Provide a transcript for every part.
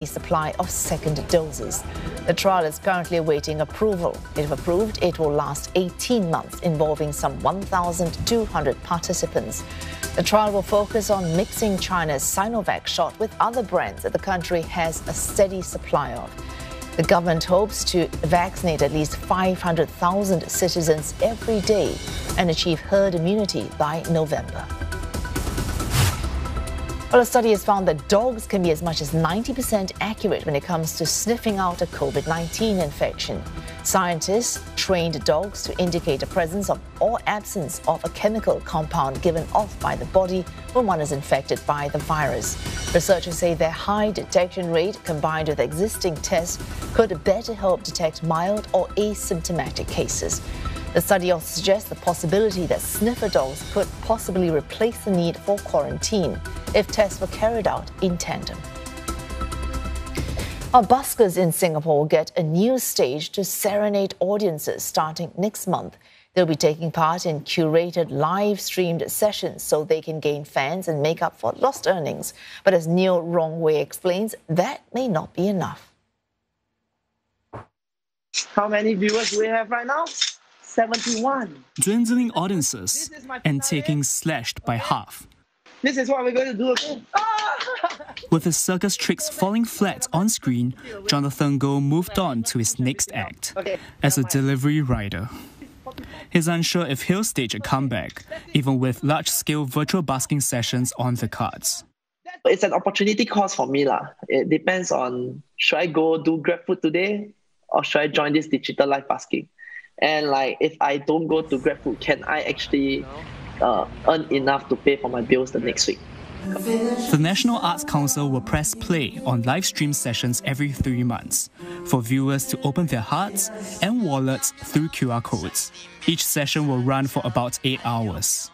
supply of second doses. The trial is currently awaiting approval. If approved, it will last 18 months, involving some 1,200 participants. The trial will focus on mixing China's Sinovac shot with other brands that the country has a steady supply of. The government hopes to vaccinate at least 500,000 citizens every day and achieve herd immunity by November. Well, a study has found that dogs can be as much as 90% accurate when it comes to sniffing out a COVID-19 infection. Scientists trained dogs to indicate the presence of or absence of a chemical compound given off by the body when one is infected by the virus. Researchers say their high detection rate, combined with existing tests, could better help detect mild or asymptomatic cases. The study also suggests the possibility that sniffer dogs could possibly replace the need for quarantine if tests were carried out in tandem. Our buskers in Singapore will get a new stage to serenade audiences starting next month. They'll be taking part in curated live-streamed sessions so they can gain fans and make up for lost earnings. But as Neil Wrongway explains, that may not be enough. How many viewers do we have right now? 71. Dwindling audiences and taking slashed by half. This is what we're going to do again. With his circus tricks falling flat on screen, Jonathan Goh moved on to his next act as a delivery rider. He's unsure if he'll stage a comeback, even with large-scale virtual busking sessions on the cards. It's an opportunity cost for me. It depends on, should I go do GrabFood today or should I join this digital live busking? And if I don't go to GrabFood, can I actually earn enough to pay for my bills the next week? The National Arts Council will press play on live stream sessions every 3 months for viewers to open their hearts and wallets through QR codes. Each session will run for about 8 hours.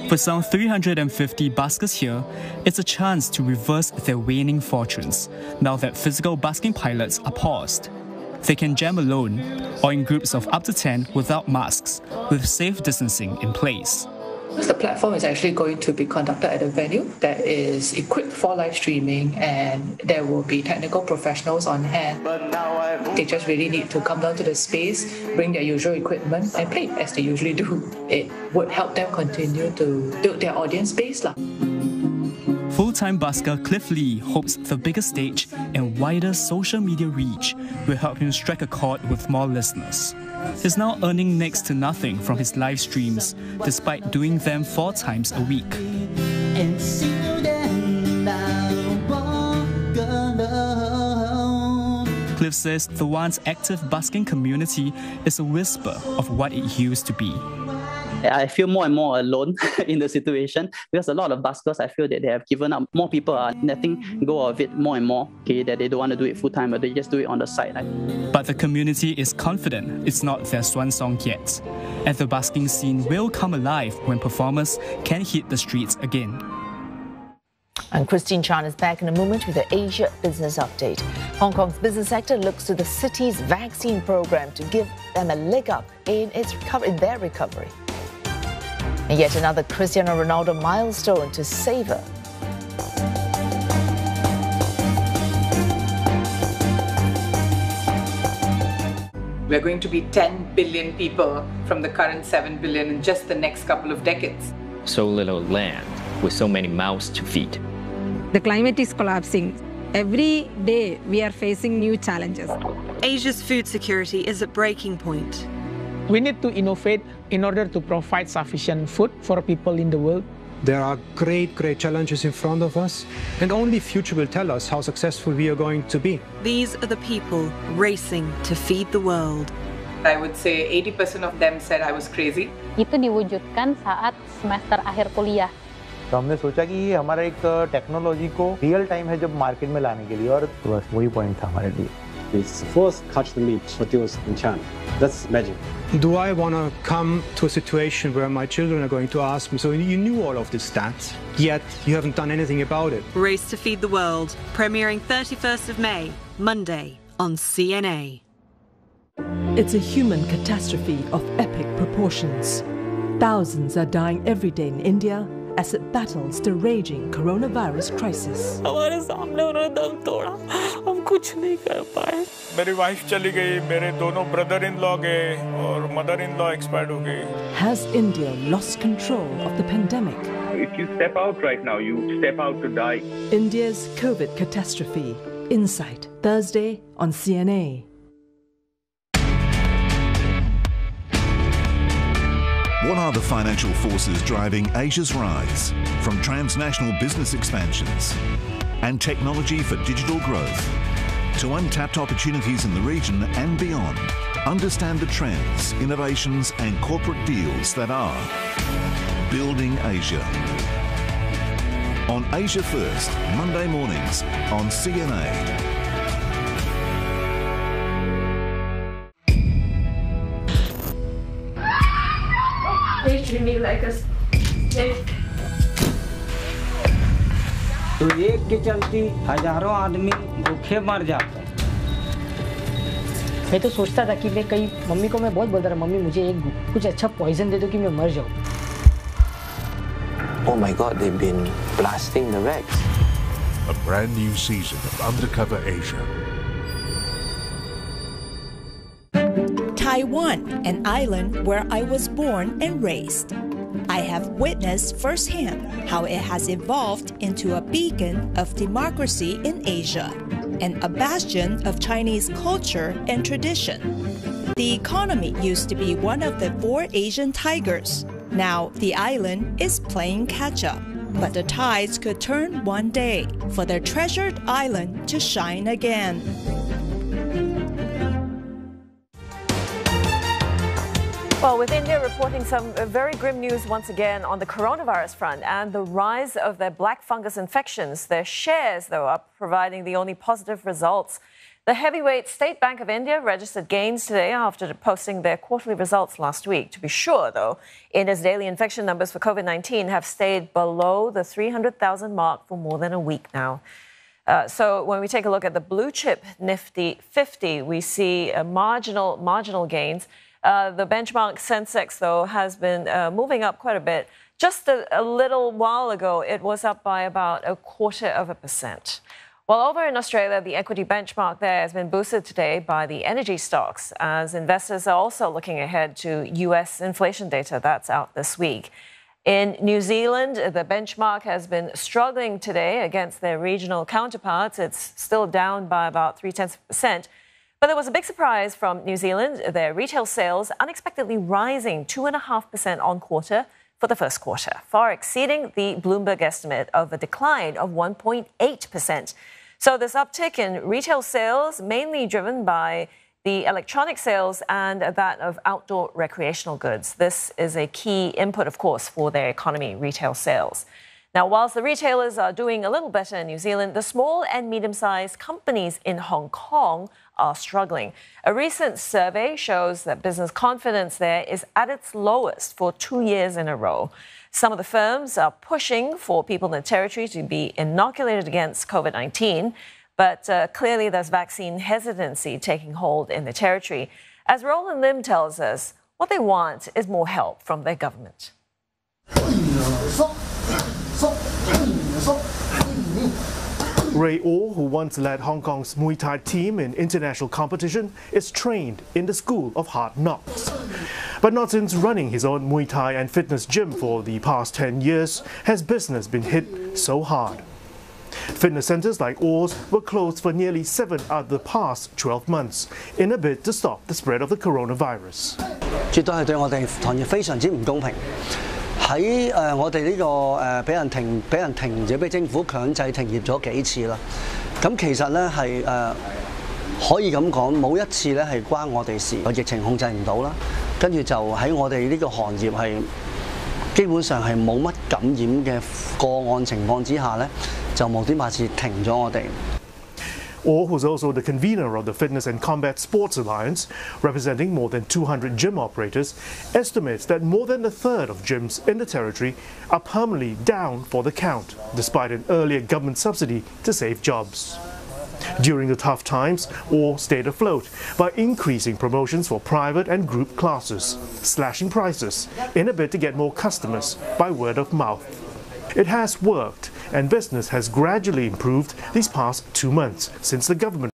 For some 350 buskers here, it's a chance to reverse their waning fortunes now that physical busking pilots are paused. They can jam alone or in groups of up to 10 without masks, with safe distancing in place. The platform is actually going to be conducted at a venue that is equipped for live streaming, and there will be technical professionals on hand. They just really need to come down to the space, bring their usual equipment and play as they usually do. It would help them continue to build their audience base. Full-time busker Cliff Lee hopes the bigger stage and wider social media reach will help him strike a chord with more listeners. He's now earning next to nothing from his live streams, despite doing them 4 times a week. Cliff says the once active busking community is a whisper of what it used to be. I feel more and more alone in the situation because a lot of buskers, I feel that they have given up. More people are letting go of it more and more, that they don't want to do it full time, but they just do it on the side. But the community is confident it's not their swan song yet, and the busking scene will come alive when performers can hit the streets again. And Christine Chan is back in a moment with the Asia Business Update. Hong Kong's business sector looks to the city's vaccine program to give them a leg up in their recovery. And yet another Cristiano Ronaldo milestone to savor. We're going to be 10 billion people from the current 7 billion in just the next couple of decades. So little land with so many mouths to feed. The climate is collapsing. Every day we are facing new challenges. Asia's food security is at breaking point. We need to innovate in order to provide sufficient food for people in the world. There are great challenges in front of us, and only future will tell us how successful we are going to be. These are the people racing to feed the world. I would say 80% of them said I was crazy. Itu diwujudkan saat semester akhir kuliah. तो हमने सोचा कि ये हमारा एक technology को real time है जब मार्केट में लाने के लिए, और बस वही पॉइंट था हमारे लिए. It's first catch the meat produced in China. That's magic. Do I want to come to a situation where my children are going to ask me, so you knew all of this stats, yet you haven't done anything about it? Race to Feed the World, premiering 31st of May, Monday on CNA. It's a human catastrophe of epic proportions. Thousands are dying every day in India as it battles the raging coronavirus crisis. हमारे सामने उन्होंने दम तोड़ा. कुछ नहीं कर पाए। मेरी वाइफ चली गई, मेरे दोनों ब्रदर इन लॉ गए और मदर इन लॉ एक्सपायर्ड हो गई। Has India lost control of the pandemic? If you step out right now, you step out to die. India's COVID catastrophe. Insight, Thursday on CNA. What are the financial forces driving Asia's rise, from transnational business expansions and technology for digital growth to untapped opportunities in the region and beyond? Understand the trends, innovations and corporate deals that are building Asia. On Asia First, Monday mornings on CNA. They treat me like a snake. तो एक के चलती हजारों आदमी भूखे मर जाते हैं। मैं तो सोचता था कि मैं कहीं मम्मी को मैं बहुत बोलता रहा, मम्मी मुझे कुछ अच्छा पॉइजन दे दो कि मैं मर जाऊं। Oh my God, they've been blasting the wrecks. A brand new season of Undercover Asia. Taiwan, an island where I was born and raised. I have witnessed firsthand how it has evolved into a beacon of democracy in Asia and a bastion of Chinese culture and tradition. The economy used to be one of the 4 Asian tigers. Now the island is playing catch-up, but the tides could turn one day for their treasured island to shine again. Well, with India reporting some very grim news once again on the coronavirus front and the rise of their black fungus infections, their shares, though, are providing the only positive results. The heavyweight State Bank of India registered gains today after posting their quarterly results last week. To be sure, though, India's daily infection numbers for COVID-19 have stayed below the 300,000 mark for more than a week now. So when we take a look at the blue chip Nifty 50, we see marginal gains. The benchmark Sensex, though, has been moving up quite a bit. Just a little while ago, it was up by about 0.25%. While over in Australia, the equity benchmark there has been boosted today by the energy stocks, as investors are also looking ahead to US inflation data that's out this week. In New Zealand, the benchmark has been struggling today against their regional counterparts. It's still down by about 0.3%. But there was a big surprise from New Zealand, their retail sales unexpectedly rising 2.5% on quarter for the first quarter, far exceeding the Bloomberg estimate of a decline of 1.8%. So this uptick in retail sales, mainly driven by the electronic sales and that of outdoor recreational goods. This is a key input, of course, for their economy, retail sales. Now, whilst the retailers are doing a little better in New Zealand, the small and medium-sized companies in Hong Kong are struggling. A recent survey shows that business confidence there is at its lowest for 2 years in a row. Some of the firms are pushing for people in the territory to be inoculated against COVID-19, but clearly there's vaccine hesitancy taking hold in the territory. As Roland Lim tells us, what they want is more help from their government. Ray Orr, who once led Hong Kong's Muay Thai team in international competition, is trained in the School of Hard Knocks. But not since running his own Muay Thai and fitness gym for the past 10 years has business been hit so hard. Fitness centres like Orr's were closed for nearly 7 out of the past 12 months in a bid to stop the spread of the coronavirus. 絕對係對我哋行業非常之唔公平。喺我哋呢個俾人停咗，俾政府強制停業咗幾次啦。咁其實咧係可以咁講，冇一次咧係關我哋事，個疫情控制唔到啦。跟住就喺我哋呢個行業係基本上係冇乜感染嘅個案情況之下咧，就無端白事停咗我哋。Orr, who's also the convener of the Fitness and Combat Sports Alliance, representing more than 200 gym operators, estimates that more than a third of gyms in the territory are permanently down for the count, despite an earlier government subsidy to save jobs. During the tough times, Orr stayed afloat by increasing promotions for private and group classes, slashing prices in a bid to get more customers by word of mouth. It has worked, and business has gradually improved these past 2 months since the government